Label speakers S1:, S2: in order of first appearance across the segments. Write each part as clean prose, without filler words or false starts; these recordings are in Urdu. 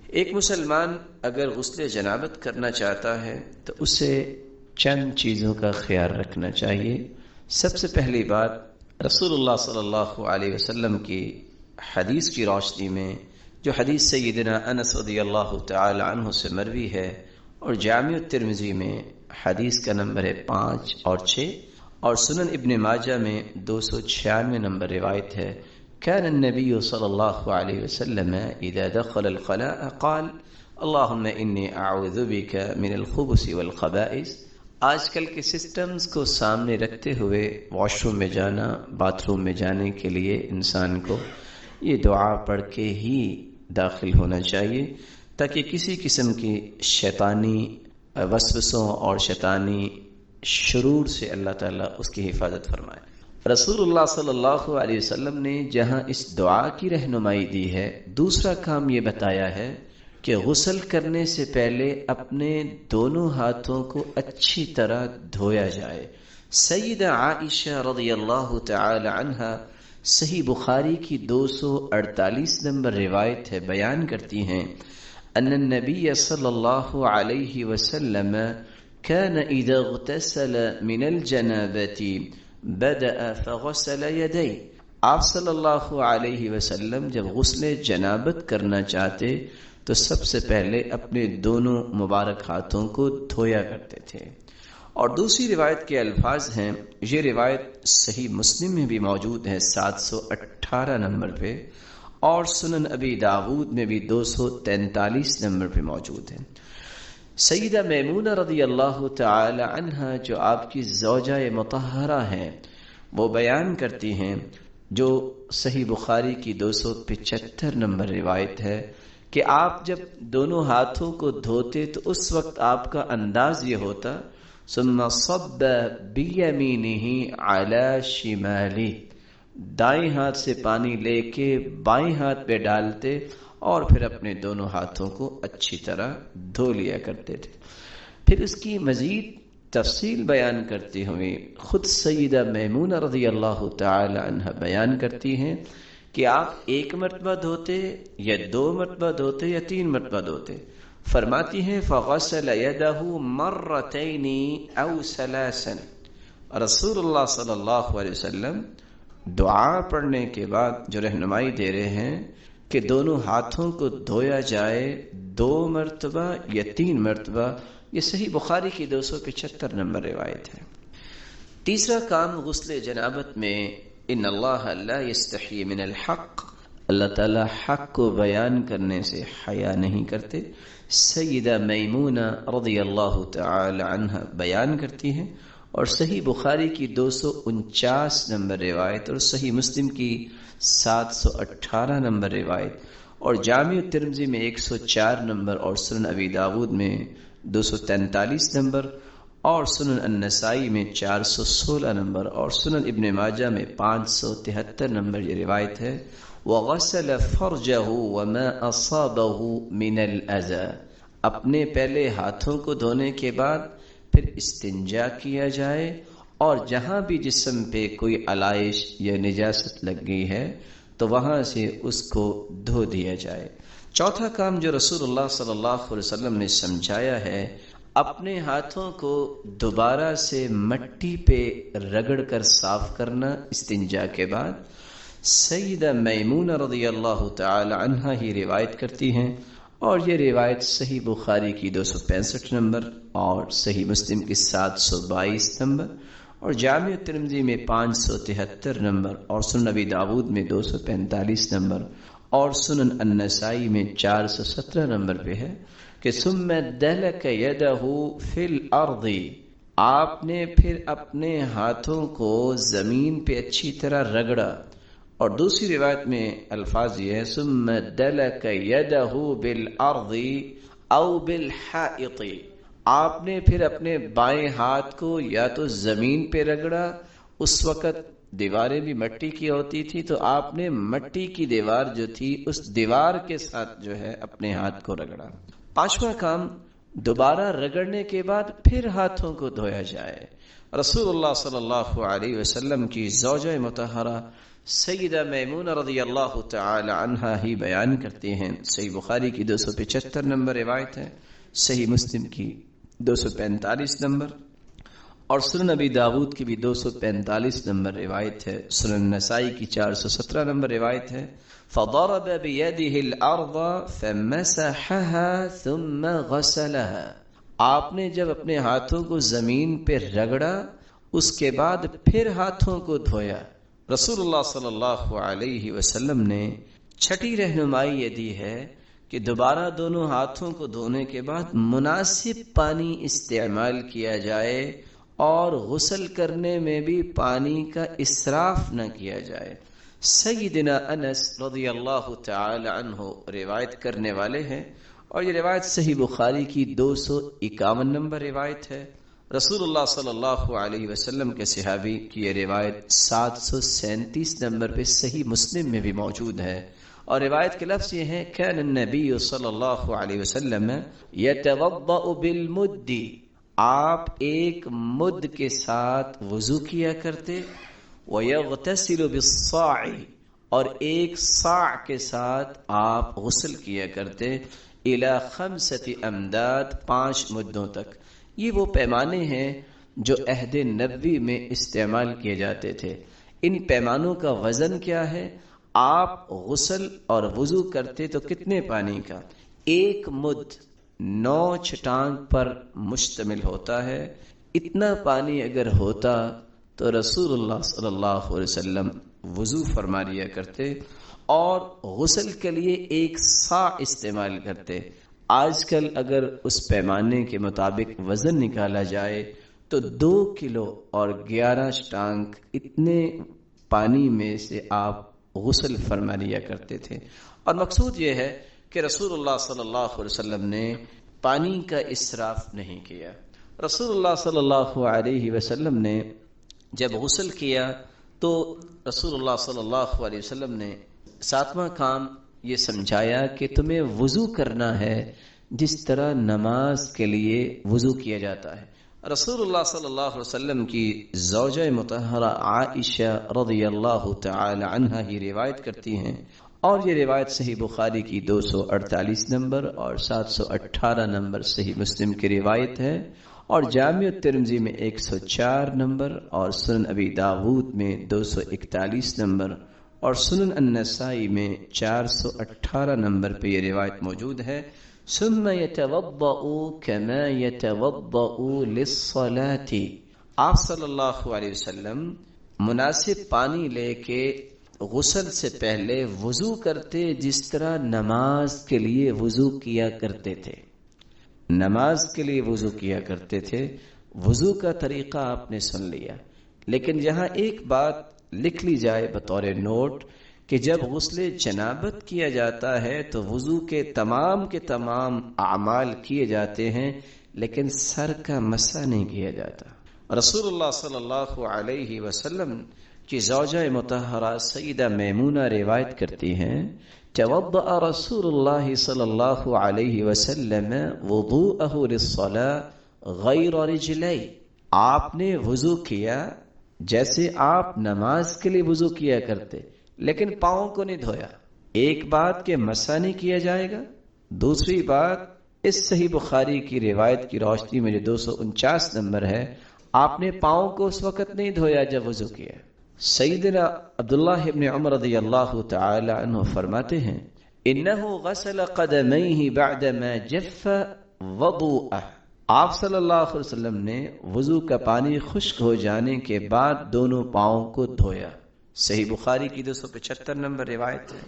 S1: ایک مسلمان اگر غسل جنابت کرنا چاہتا ہے تو اسے چند چیزوں کا خیال رکھنا چاہیے۔ سب سے پہلی بات، رسول اللہ صلی اللہ علیہ وسلم کی حدیث کی روشنی میں، جو حدیث سیدنا انس رضی اللہ تعالی عنہ سے مروی ہے اور جامع الترمذی میں حدیث کا نمبر ہے 5 اور 6، اور سنن ابن ماجہ میں 296 نمبر روایت ہے، كان النبي صلى الله عليه وسلم إذا دخل الخلاء قال اللهم إني أعوذ بك من الخبث والخبائث۔ آج کل کے سسٹمز کو سامنے رکھتے ہوئے واش روم میں جانا، باتھ روم میں جانے کے لیے انسان کو یہ دعا پڑھ کے ہی داخل ہونا چاہیے، تاکہ کسی قسم کی شیطانی وسوسوں اور شیطانی شرور سے اللہ تعالیٰ اس کی حفاظت فرمائے۔ رسول اللہ صلی اللہ علیہ وسلم نے جہاں اس دعا کی رہنمائی دی ہے، دوسرا کام یہ بتایا ہے کہ غسل کرنے سے پہلے اپنے دونوں ہاتھوں کو اچھی طرح دھویا جائے۔ سیدہ عائشہ رضی اللہ تعالی عنہا صحیح بخاری کی 248 نمبر روایت ہے، بیان کرتی ہیں ان النبی صلی اللہ علیہ وسلم كان اذا اغتسل من الجنابة بدأ فغسل يديه۔ آپ صلی اللہ علیہ وسلم جب غسل جنابت کرنا چاہتے تو سب سے پہلے اپنے دونوں مبارک ہاتھوں کو دھویا کرتے تھے۔ اور دوسری روایت کے الفاظ ہیں، یہ روایت صحیح مسلم میں بھی موجود ہے 718 نمبر پہ، اور سنن ابی داود میں بھی 243 نمبر پہ موجود ہے۔ سیدہ میمونہ رضی اللہ تعالی عنہا جو آپ کی زوجہ مطہرہ ہیں، وہ بیان کرتی ہیں، جو صحیح بخاری کی 275 نمبر روایت ہے، کہ آپ جب دونوں ہاتھوں کو دھوتے تو اس وقت آپ کا انداز یہ ہوتا، ثم صب بیمینہ علی شمالہ، دائیں ہاتھ سے پانی لے کے بائیں ہاتھ پہ ڈالتے اور پھر اپنے دونوں ہاتھوں کو اچھی طرح دھو لیا کرتے تھے۔ پھر اس کی مزید تفصیل بیان کرتے ہوئے خود سیدہ میمونہ رضی اللہ تعالی عنہ بیان کرتی ہیں کہ آپ ایک مرتبہ دھوتے یا 2 مرتبہ دھوتے یا 3 مرتبہ دھوتے۔ فرماتی ہیں فغسل یدہ مرتین او ثلاثا، رسول اللہ صلی اللہ علیہ وسلم دعا پڑھنے کے بعد جو رہنمائی دے رہے ہیں کہ دونوں ہاتھوں کو دھویا جائے 2 مرتبہ یا 3 مرتبہ، یہ صحیح بخاری کی 275 نمبر روایت ہے۔ تیسرا کام غسل جنابت میں، ان اللہ لا یستحی من الحق، اللہ تعالی حق کو بیان کرنے سے حیا نہیں کرتے۔ سیدہ میمونہ رضی اللہ تعالی عنہ بیان کرتی ہیں، اور صحیح بخاری کی 249 نمبر روایت اور صحیح مسلم کی 718 نمبر روایت اور جامع الترمذی میں 104 نمبر اور سنن ابی داود میں 243 نمبر اور سنن النسائی میں 416 نمبر اور سنن ابن ماجہ میں 573 نمبر یہ روایت ہے۔ وغسل فرجہ وما اصابہ من الاذى، اپنے پہلے ہاتھوں کو دھونے کے بعد پھر استنجا کیا جائے، اور جہاں بھی جسم پہ کوئی علائش یا نجاست لگ گئی ہے تو وہاں سے اس کو دھو دیا جائے۔ چوتھا کام جو رسول اللہ صلی اللہ علیہ وسلم نے سمجھایا ہے، اپنے ہاتھوں کو دوبارہ سے مٹی پہ رگڑ کر صاف کرنا استنجا کے بعد۔ سیدہ میمونہ رضی اللہ تعالی عنہا ہی روایت کرتی ہیں، اور یہ روایت صحیح بخاری کی 265 نمبر اور صحیح مسلم کی 722 نمبر اور جامع ترمذی میں 573 نمبر اور سنن ابی داود میں 245 نمبر اور سنن النسائی میں 417 نمبر پہ ہے کہ ثم دلک یدہ فی الارض، آپ نے پھر اپنے ہاتھوں کو زمین پہ اچھی طرح رگڑا، اور دوسری روایت میں الفاظ یہ ہے ثم دلک یدہ بالارض او بالحائط، آپ نے پھر اپنے بائیں ہاتھ کو یا تو زمین پہ رگڑا، اس وقت دیواریں بھی مٹی کی ہوتی تھی تو آپ نے مٹی کی دیوار جو تھی اس دیوار کے ساتھ جو ہے اپنے ہاتھ کو رگڑا۔ پانچواں کام دوبارہ رگڑنے کے بعد پھر ہاتھوں کو دھویا جائے۔ رسول اللہ صلی اللہ علیہ وسلم کی زوجہ مطہرہ سیدہ میمونہ رضی اللہ تعالی عنہا ہی بیان کرتے ہیں، صحیح بخاری کی 275 نمبر روایت ہے، صحیح مسلم کی 245 نمبر اور سنن ابی داود کی بھی 245 نمبر روایت ہے، سنن نسائی کی 417 نمبر روایت ہے۔ فضرب بيده الارض فمسحها ثم غسلها، آپ نے جب اپنے ہاتھوں کو زمین پہ رگڑا اس کے بعد پھر ہاتھوں کو دھویا۔ رسول اللہ صلی اللہ علیہ وسلم نے چھٹی رہنمائی یہ دی ہے کہ دوبارہ دونوں ہاتھوں کو دھونے کے بعد مناسب پانی استعمال کیا جائے اور غسل کرنے میں بھی پانی کا اسراف نہ کیا جائے۔ سیدنا انس رضی اللہ تعالی عنہ روایت کرنے والے ہیں اور یہ روایت صحیح بخاری کی 251 نمبر روایت ہے۔ رسول اللہ صلی اللہ علیہ وسلم کے صحابی کی یہ روایت 737 نمبر پہ صحیح مسلم میں بھی موجود ہے اور روایت کے لفظ یہ ہیں، کان النبی صلی اللہ علیہ وسلم یتوضأ بالمد، آپ ایک مد کے ساتھ وضو کیا کرتے، وَيَغْتَسِلُ بِالصَّاعِ، اور ایک صاع کے ساتھ آپ غسل کیا کرتے، إِلَى 5 أَمْدَاد، 5 مدوں تک۔ یہ وہ پیمانے ہیں جو عہد نبوی میں استعمال کیے جاتے تھے۔ ان پیمانوں کا وزن کیا ہے؟ آپ غسل اور وضو کرتے تو کتنے پانی کا؟ 1 مد 9 چھٹانگ پر مشتمل ہوتا ہے۔ اتنا پانی اگر ہوتا تو رسول اللہ صلی اللہ علیہ وسلم وضو فرما لیا کرتے اور غسل کے لیے 1 صاع استعمال کرتے۔ آج کل اگر اس پیمانے کے مطابق وزن نکالا جائے تو 2 کلو اور 11 چھٹانگ اتنے پانی میں سے آپ غسل فرما لیا کرتے تھے۔ اور مقصود یہ ہے کہ رسول اللہ صلی اللہ علیہ وسلم نے پانی کا اسراف نہیں کیا۔ رسول اللہ صلی اللہ علیہ وسلم نے جب غسل کیا تو رسول اللہ صلی اللہ علیہ وسلم نے 7واں کام یہ سمجھایا کہ تمہیں وضو کرنا ہے جس طرح نماز کے لیے وضو کیا جاتا ہے۔ رسول اللہ صلی اللہ علیہ وسلم کی زوجہ مطہرہ عائشہ رضی اللہ تعالی عنہا ہی روایت کرتی ہیں اور یہ روایت صحیح بخاری کی 248 نمبر اور 718 نمبر صحیح مسلم کی روایت ہے اور جامع الترمذی میں 104 نمبر اور سنن ابی داود میں 241 نمبر اور سنن النسائی میں 418 نمبر پہ یہ روایت موجود ہے۔ ثم يتوضأ كما يتوضأ للصلاة، آپ صلی اللہ علیہ وسلم مناسب پانی لے کے غسل سے پہلے وضو کرتے جس طرح نماز کے لیے وضو کیا کرتے تھے۔ نماز کے لیے وضو کیا کرتے تھے۔ وضو کا طریقہ آپ نے سن لیا، لیکن یہاں ایک بات لکھ لی جائے بطور نوٹ کہ جب غسل جنابت کیا جاتا ہے تو وضو کے تمام اعمال کیے جاتے ہیں لیکن سر کا مسح نہیں کیا جاتا۔ رسول اللہ صلی اللہ علیہ وسلم کی زوجہ مطہرہ سیدہ میمونہ روایت کرتی ہیں، توضأ رسول اللہ صلی اللہ علیہ وسلم وضوءہ للصلاة غیر رجلی، آپ نے وضو کیا جیسے آپ نماز کے لیے وضو کیا کرتے لیکن پاؤں کو نہیں دھویا۔ ایک بات کہ مسح نہیں کیا جائے گا، دوسری بات اس صحیح بخاری کی روایت کی روشنی میں جو 249 نمبر ہے، آپ نے پاؤں کو اس وقت نہیں دھویا جب وضو کیا۔ سیدنا عبداللہ ابن عمر رضی اللہ تعالی عنہ فرماتے ہیں، انہ غسل قدمیہ بعدما جف وضوءہ، آپ صلی اللہ علیہ وسلم نے وضو کا پانی خشک ہو جانے کے بعد دونوں پاؤں کو دھویا۔ صحیح بخاری کی 275 نمبر روایت ہے۔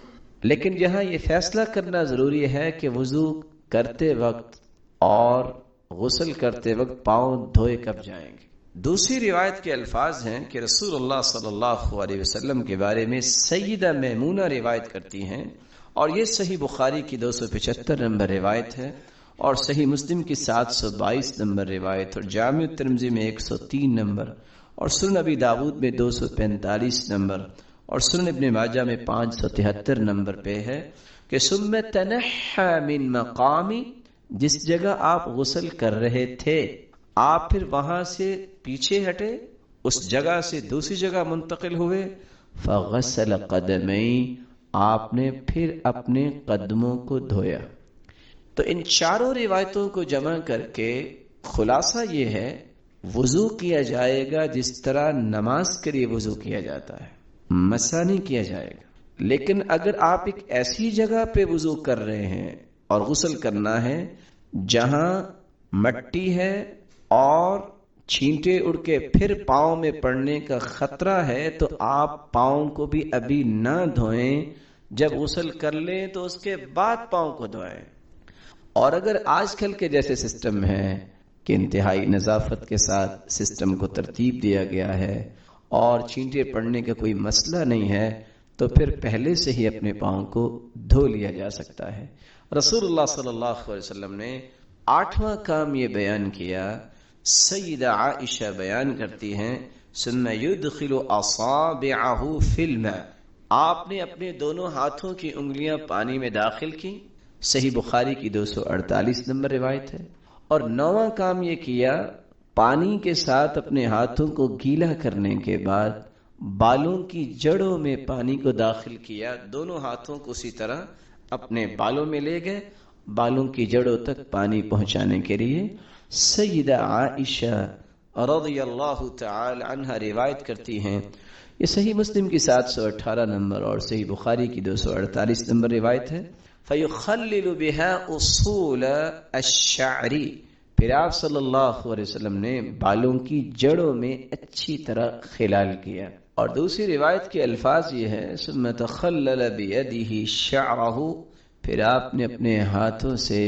S1: لیکن یہاں یہ فیصلہ کرنا ضروری ہے کہ وضو کرتے وقت اور غسل کرتے وقت پاؤں دھوئے کب جائیں گے۔ دوسری روایت کے الفاظ ہیں کہ رسول اللہ صلی اللہ علیہ وسلم کے بارے میں سیدہ میمونہ روایت کرتی ہیں اور یہ صحیح بخاری کی 275 نمبر روایت ہے اور صحیح مسلم کی 722 نمبر روایت اور جامع الترمذی میں 103 نمبر اور سنن ابی داود میں 245 نمبر اور سنن ابن ماجہ میں 573 نمبر پہ ہے کہ ثم تنحى من مقامی جس جگہ آپ غسل کر رہے تھے آپ پھر وہاں سے پیچھے ہٹے، اس جگہ سے دوسری جگہ منتقل ہوئے، فغسل قدمین، آپ نے پھر اپنے قدموں کو دھویا۔ تو ان چاروں روایتوں کو جمع کر کے خلاصہ یہ ہے، وضو کیا جائے گا جس طرح نماز کے لیے وضو کیا جاتا ہے، مسح نہیں کیا جائے گا۔ لیکن اگر آپ ایک ایسی جگہ پہ وضو کر رہے ہیں اور غسل کرنا ہے جہاں مٹی ہے اور چھینٹے اڑ کے پھر پاؤں میں پڑنے کا خطرہ ہے، تو آپ پاؤں کو بھی ابھی نہ دھوئیں، جب غسل کر لیں تو اس کے بعد پاؤں کو دھوئیں۔ اور اگر آج کل کے جیسے سسٹم ہے کہ انتہائی نظافت کے ساتھ سسٹم کو ترتیب دیا گیا ہے اور چھینٹے پڑنے کا کوئی مسئلہ نہیں ہے، تو پھر پہلے سے ہی اپنے پاؤں کو دھو لیا جا سکتا ہے۔ رسول اللہ صلی اللہ علیہ وسلم نے 8واں کام یہ بیان کیا۔ سیدہ عائشہ بیان کرتی ہیں، ثم يدخل اصابعه في الماء، آپ نے اپنے دونوں ہاتھوں کی انگلیاں پانی میں داخل کی، صحیح بخاری کی 248 نمبر روایت ہے۔ اور 9واں کام یہ کیا، پانی کے ساتھ اپنے ہاتھوں کو گیلا کرنے کے بعد بالوں کی جڑوں میں پانی کو داخل کیا، دونوں ہاتھوں کو اسی طرح اپنے بالوں میں لے گئے، بالوں کی جڑوں تک پانی پہنچانے کے لیے۔ سیدہ عائشہ رضی اللہ تعالی عنہ روایت کرتی ہیں، یہ صحیح مسلم کی 718 نمبر اور صحیح بخاری کی 248 نمبر روایت ہے۔ فَيُخَلِّلُ بِهَا أُصُولَ الشَّعْرِ، پھر آپ صلی اللہ علیہ وسلم نے بالوں کی جڑوں میں اچھی طرح خلال کیا۔ اور دوسری روایت کے الفاظ یہ ہے، ثُمَّ تَخَلَّلَ بِيَدِهِ شَعْرَهُ، پھر آپ نے اپنے ہاتھوں سے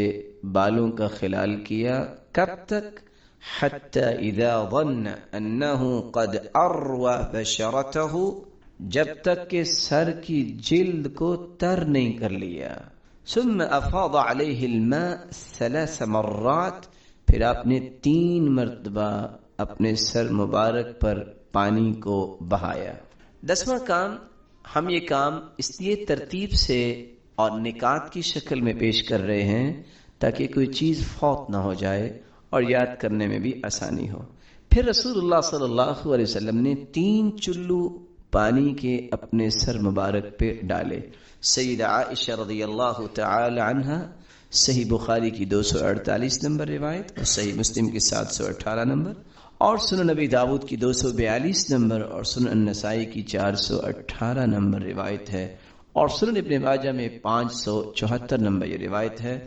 S1: بالوں کا خلال کیا۔ کب تک؟ حَتَّى إِذَا ظَنَّ أَنَّهُ قَدْ أَرْوَى بَشَرَتَهُ، جب تک کہ سر کی جلد کو تر نہیں کر لیا۔ ثُمَّ أَفَاضَ عَلَيْهِ الْمَاءَ 3 مرات، پھر آپ نے 3 مرتبہ اپنے سر مبارک پر پانی کو بہایا۔ 10واں کام، ہم یہ کام اس لیے ترتیب سے اور نکات کی شکل میں پیش کر رہے ہیں تاکہ کوئی چیز فوت نہ ہو جائے اور یاد کرنے میں بھی آسانی ہو۔ پھر رسول اللہ صلی اللہ علیہ وسلم نے 3 چلو پانی کے اپنے سر مبارک پہ ڈالے۔ سیدہ عائشہ رضی اللہ تعالی عنہ، صحیح بخاری کی 248 نمبر روایت اور صحیح مسلم کی 718 نمبر اور سنن نبی داود کی 242 نمبر اور سنن النسائی کی 418 نمبر روایت ہے، اور سنن ابن ماجہ میں 574 نمبر یہ روایت ہے۔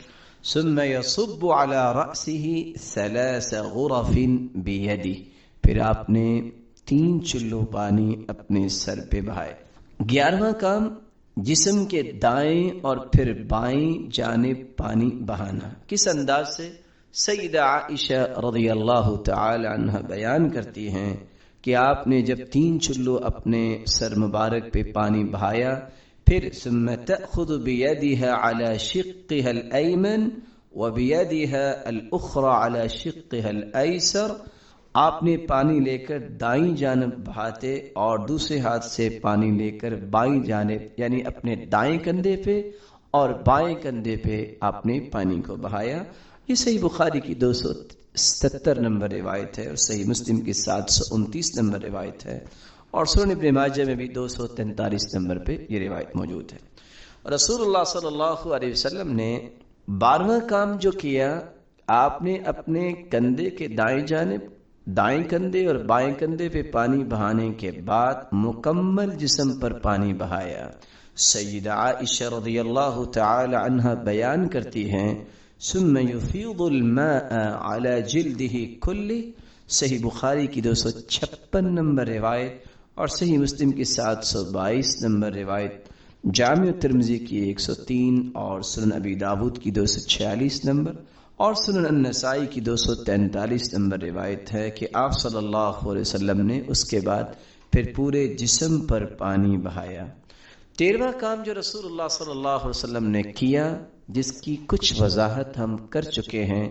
S1: ثم يصب على رأسه 3 غرف بيده، پھر آپ نے 3 چلو پانی اپنے سر پہ بہائے۔ 11واں کام، جسم کے دائیں اور پھر بائیں جانب پانی بہانا۔ کس انداز سے؟ سیدہ عائشہ رضی اللہ تعالی عنہ بیان کرتی ہیں کہ آپ نے جب 3 چلو اپنے سر مبارک پہ پانی بہایا، پھر ثم تأخذ بيدها على شقها الأيمن وبيدها الأخرى على شقها الأيسر، آپ نے پانی لے کر دائیں جانب بہاتے اور دوسرے ہاتھ سے پانی لے کر بائیں جانب یعنی اپنے دائیں کندھے پہ اور بائیں کندھے پہ آپ نے پانی کو بہایا۔ یہ صحیح بخاری کی 277 نمبر روایت ہے اور صحیح مسلم کی 729 نمبر روایت ہے، اور سنن ابن ماجہ میں بھی 243 نمبر پہ یہ روایت موجود ہے۔ رسول اللہ صلی اللہ علیہ وسلم نے 12واں کام جو کیا، آپ نے اپنے کندھے کے دائیں جانب دائیں کندھے اور بائیں کندھے پہ پانی بہانے کے بعد مکمل جسم پر پانی بہایا۔ سیدہ عائشہ رضی اللہ تعالی عنہ بیان کرتی ہیں، ثم يفيض الماء على جلده كله، صحیح بخاری کی 256 نمبر روایت اور صحیح مسلم کی 722 نمبر روایت، جامع ترمذی کی 103 اور سنن ابی داود کی 246 نمبر اور سنن النسائی کی 243 نمبر روایت ہے کہ آپ صلی اللہ علیہ وسلم نے اس کے بعد پھر پورے جسم پر پانی بہایا۔ 13واں کام جو رسول اللہ صلی اللہ علیہ وسلم نے کیا، جس کی کچھ وضاحت ہم کر چکے ہیں،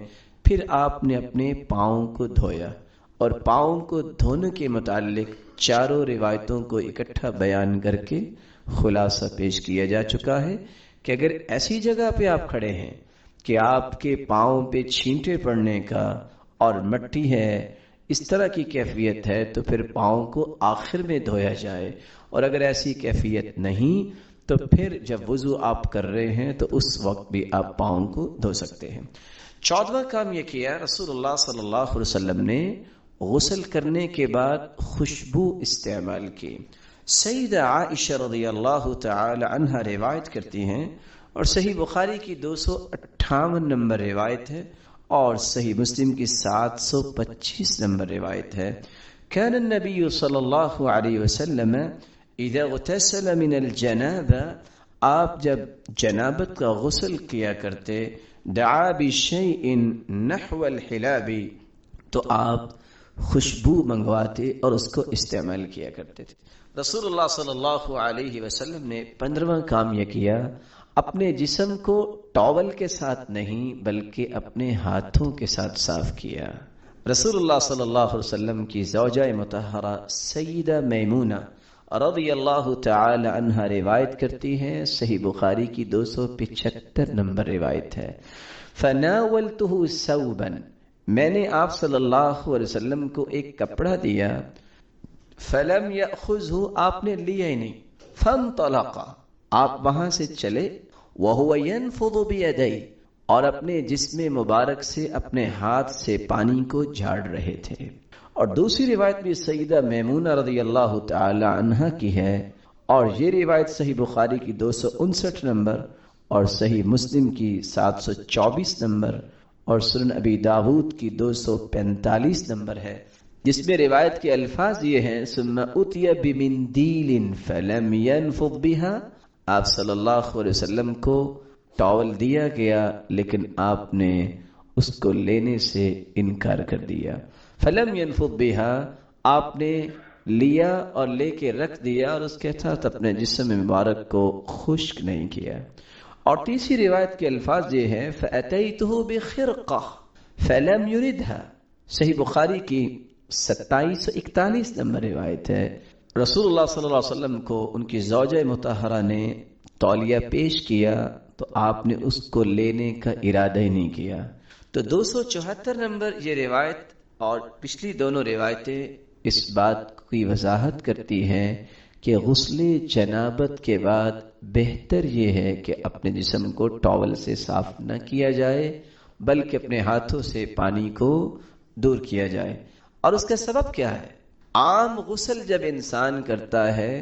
S1: پھر آپ نے اپنے پاؤں کو دھویا، اور پاؤں کو دھونے کے متعلق چاروں روایتوں کو اکٹھا بیان کر کے خلاصہ پیش کیا جا چکا ہے کہ اگر ایسی جگہ پہ آپ کھڑے ہیں کہ آپ کے پاؤں پہ چھینٹے پڑنے کا اور مٹی ہے، اس طرح کی کیفیت ہے تو پھر پاؤں کو آخر میں دھویا جائے، اور اگر ایسی کیفیت نہیں تو پھر جب وضو آپ کر رہے ہیں تو اس وقت بھی آپ پاؤں کو دھو سکتے ہیں۔ 14واں کام یہ کیا رسول اللہ صلی اللہ علیہ وسلم نے، غسل کرنے کے بعد خوشبو استعمال کی۔ سیدہ عائشہ رضی اللہ تعالی عنہ روایت کرتی ہیں، اور صحیح بخاری کی 258 نمبر روایت ہے، اور صحیح مسلم کی 725 نمبر روایت ہے، كان النبی صلی اللہ علیہ وسلم اذا اغتسل من الجنابہ، آپ جب جنابت کا غسل کیا کرتے، دعا بشیء نحو الحلاب، تو آپ خوشبو منگواتے اور اس کو استعمال کیا کرتے تھے۔ رسول اللہ صلی اللہ علیہ وسلم نے 15واں کام یہ کیا، اپنے جسم کو ٹاول کے ساتھ نہیں بلکہ اپنے ہاتھوں کے ساتھ صاف کیا۔ رسول اللہ صلی اللہ علیہ وسلم کی زوجہ مطہرہ سیدہ میمونہ رضی اللہ تعالی عنہ روایت کرتی ہیں، صحیح بخاری کی 275 نمبر روایت ہے، فناولته ثوبا، میں نے آپ صلی اللہ علیہ وسلم کو ایک کپڑا دیا، فلم یأخذہ، آپ نے لیا ہی نہیں، فانطلق، آپ وہاں سے چلے، وہو ینفض بیدیہ، اور اپنے جسم مبارک سے اپنے ہاتھ سے پانی کو جھاڑ رہے تھے۔ اور دوسری روایت بھی سیدہ میمونہ رضی اللہ تعالی عنہ کی ہے، اور یہ روایت صحیح بخاری کی 259 نمبر اور صحیح مسلم کی 724 نمبر اور سنن ابی داود کی 245 نمبر ہے، جس میں روایت کے الفاظ یہ ہیں، ثم اتی بمندیل فلم ينفض بها، آپ صلی اللہ علیہ وسلم کو ٹاول دیا گیا لیکن آپ نے اس کو لینے سے انکار کر دیا۔ فلم ينفض بها، آپ نے لیا اور لے کے رکھ دیا اور اس کے ساتھ اپنے جسم مبارک کو خشک نہیں کیا۔ اور تیسری روایت کے الفاظ یہ ہیں، فأتيته بخرقہ فلم يردها، صحیح بخاری کی 2741 نمبر روایت ہے، رسول اللہ صلی اللہ علیہ وسلم کو ان کی زوجہ مطہرہ نے تولیہ پیش کیا تو آپ نے اس کو لینے کا ارادہ ہی نہیں کیا۔ تو 274 نمبر یہ روایت اور پچھلی دونوں روایتیں اس بات کی وضاحت کرتی ہیں کہ غسل جنابت کے بعد بہتر یہ ہے کہ اپنے جسم کو ٹاول سے صاف نہ کیا جائے بلکہ اپنے ہاتھوں سے پانی کو دور کیا جائے۔ اور اس کا سبب کیا ہے؟ عام غسل جب انسان کرتا ہے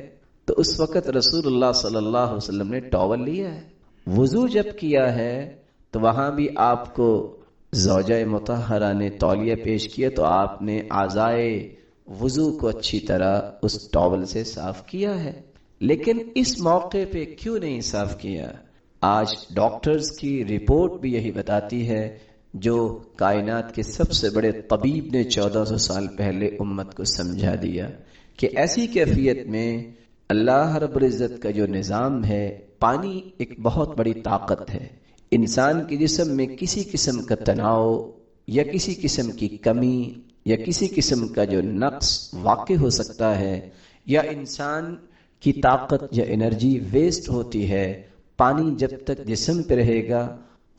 S1: تو اس وقت رسول اللہ صلی اللہ علیہ وسلم نے ٹاول لیا ہے، وضو جب کیا ہے تو وہاں بھی آپ کو زوجہ مطہرہ نے تولیہ پیش کیا تو آپ نے اعضائے وضو کو اچھی طرح اس ٹاول سے صاف کیا ہے، لیکن اس موقع پہ کیوں نہیں صاف کیا؟ آج ڈاکٹرز کی رپورٹ بھی یہی بتاتی ہے، جو کائنات کے سب سے بڑے طبیب نے 1400 سال پہلے امت کو سمجھا دیا کہ ایسی کیفیت میں اللہ رب العزت کا جو نظام ہے، پانی ایک بہت بڑی طاقت ہے۔ انسان کے جسم میں کسی قسم کا تناؤ یا کسی قسم کی کمی یا کسی قسم کا جو نقص واقع ہو سکتا ہے، یا انسان کی طاقت یا انرجی ویسٹ ہوتی ہے، پانی جب تک جسم پہ رہے گا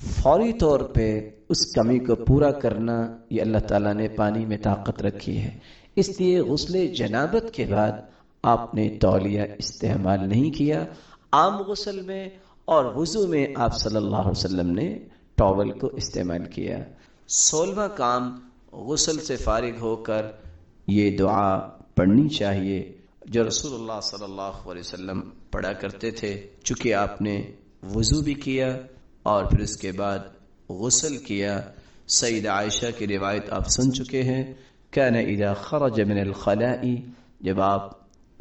S1: فوری طور پہ اس کمی کو پورا کرنا، یہ اللہ تعالیٰ نے پانی میں طاقت رکھی ہے۔ اس لیے غسل جنابت کے بعد آپ نے تولیہ استعمال نہیں کیا، عام غسل میں اور وضو میں آپ صلی اللہ علیہ وسلم نے ٹاول کو استعمال کیا۔ 16واں کام، غسل سے فارغ ہو کر یہ دعا پڑھنی چاہیے جو رسول اللہ صلی اللہ علیہ وسلم پڑھا کرتے تھے۔ چونکہ آپ نے وضو بھی کیا اور پھر اس کے بعد غسل کیا، سیدہ عائشہ کی روایت آپ سن چکے ہیں، کان اذا خرج من الخلاء، جب آپ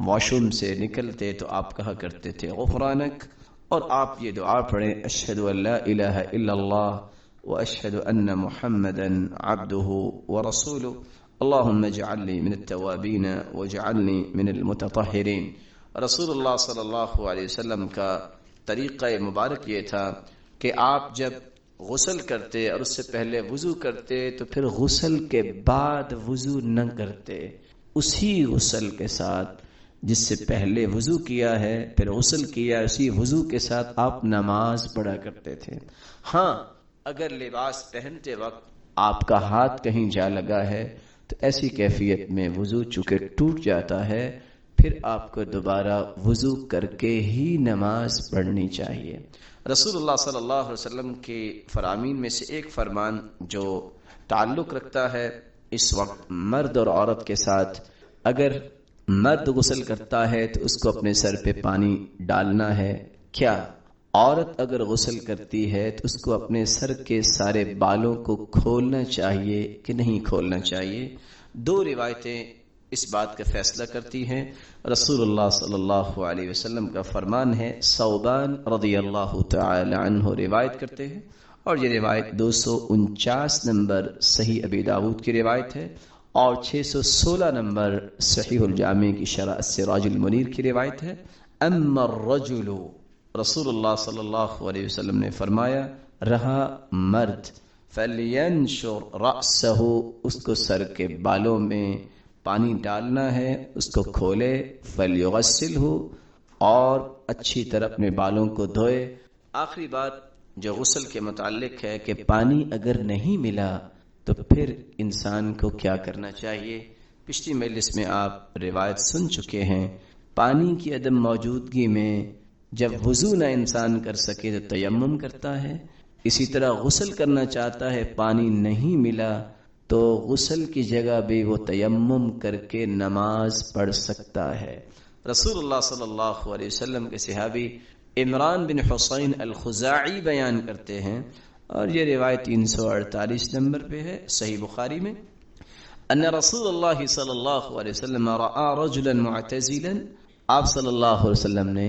S1: واش روم سے نکلتے تو آپ کہا کرتے تھے غفرانک، اور آپ یہ دعا پڑھیں، اشہد ان لا الہ الا اللہ واشہد ان محمدا عبدہ ورسولہ، اللہم اجعلنی من التوابین واجعلنی من المتطہرین۔ رسول اللہ صلی اللہ علیہ وسلم کا طریقہ مبارک یہ تھا کہ آپ جب غسل کرتے اور اس سے پہلے وضو کرتے تو پھر غسل کے بعد وضو نہ کرتے، اسی غسل کے ساتھ جس سے پہلے وضو کیا ہے پھر غسل کیا، اسی وضو کے ساتھ آپ نماز پڑھا کرتے تھے۔ ہاں، اگر لباس پہنتے وقت آپ کا ہاتھ کہیں جا لگا ہے تو ایسی کیفیت میں وضو چونکہ ٹوٹ جاتا ہے، پھر آپ کو دوبارہ وضو کر کے ہی نماز پڑھنی چاہیے۔ رسول اللہ صلی اللہ علیہ وسلم کے فرامین میں سے ایک فرمان جو تعلق رکھتا ہے اس وقت مرد اور عورت کے ساتھ، اگر مرد غسل کرتا ہے تو اس کو اپنے سر پہ پانی ڈالنا ہے، کیا عورت اگر غسل کرتی ہے تو اس کو اپنے سر کے سارے بالوں کو کھولنا چاہیے کہ نہیں کھولنا چاہیے؟ دو روایتیں اس بات کا فیصلہ کرتی ہیں۔ رسول اللہ صلی اللہ علیہ وسلم کا فرمان ہے، ثوبان رضی اللہ تعالی عنہ روایت کرتے ہیں، اور یہ روایت 249 نمبر صحیح ابی داؤد کی روایت ہے اور 616 نمبر صحیح الجامع کی شرح السراج المنیر کی روایت ہے۔ اما الرجل، رسول اللہ صلی اللہ علیہ وسلم نے فرمایا، رہا مرد، فَلْيَنْشُرْ رَأْسَهُ، اس کو سر کے بالوں میں پانی ڈالنا ہے، اس کو کھولے، فَلْيُغَسِّلْهُ، اور اچھی طرح اپنے بالوں کو دھوئے۔ آخری بات جو غسل کے متعلق ہے کہ پانی اگر نہیں ملا تو پھر انسان کو کیا کرنا چاہیے؟ پچھلی مجلس میں آپ روایت سن چکے ہیں، پانی کی عدم موجودگی میں جب وضو نہ انسان کر سکے تو تیمم کرتا ہے، اسی طرح غسل کرنا چاہتا ہے، پانی نہیں ملا تو غسل کی جگہ بھی وہ تیمم کر کے نماز پڑھ سکتا ہے۔ رسول اللہ صلی اللہ علیہ وسلم کے صحابی عمران بن حسین الخزاعی بیان کرتے ہیں، اور یہ روایت 348 نمبر پہ ہے صحیح بخاری میں، ان رسول اللہ صلی اللہ علیہ وسلم رأى رجلا معتزلا، آپ صلی اللہ علیہ وسلم نے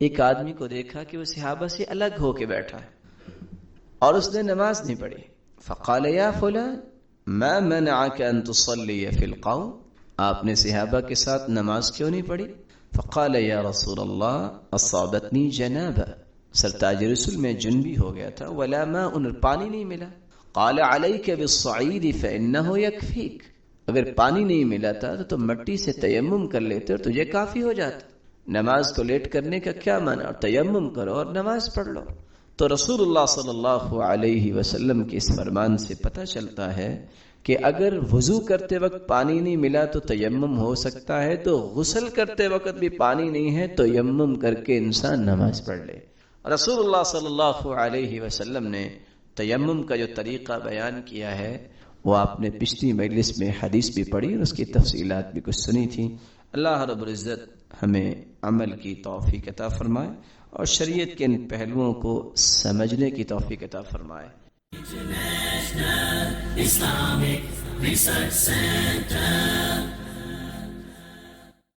S1: ایک آدمی کو دیکھا کہ وہ صحابہ سے الگ ہو کے بیٹھا ہے اور اس نے نماز نہیں پڑھی۔ فقال یا فلان ما منعك ان تصلي في القوم، آپ نے صحابہ کے ساتھ نماز کیوں نہیں پڑھی؟ فقال یا رسول اللہ اصابتنی جنابہ، سرتاج رسول میں جنبی ہو گیا تھا، ولا ماء، پانی نہیں ملا۔ قال عليك بالصعيد فانه يكفيك، اگر پانی نہیں ملا تھا تو تم مٹی سے تیمم کر لیتے اور تجھے کافی ہو جاتا، نماز کو لیٹ کرنے کا کیا معنی، اور تیمم کرو اور نماز پڑھ لو۔ تو رسول اللہ صلی اللہ علیہ وسلم کے اس فرمان سے پتہ چلتا ہے کہ اگر وضو کرتے وقت پانی نہیں ملا تو تیمم ہو سکتا ہے، تو غسل کرتے وقت بھی پانی نہیں ہے تو تیمم کر کے انسان نماز پڑھ لے۔ رسول اللہ صلی اللہ علیہ وسلم نے تیمم کا جو طریقہ بیان کیا ہے وہ آپ نے پچھلی مجلس میں حدیث بھی پڑھی اور اس کی تفصیلات بھی کچھ سنی تھی۔ اللہ رب العزت ہمیں عمل کی توفیق عطا فرمائے اور شریعت کے ان پہلوؤں کو سمجھنے کی توفیق عطا فرمائے۔ International Islamic Research Center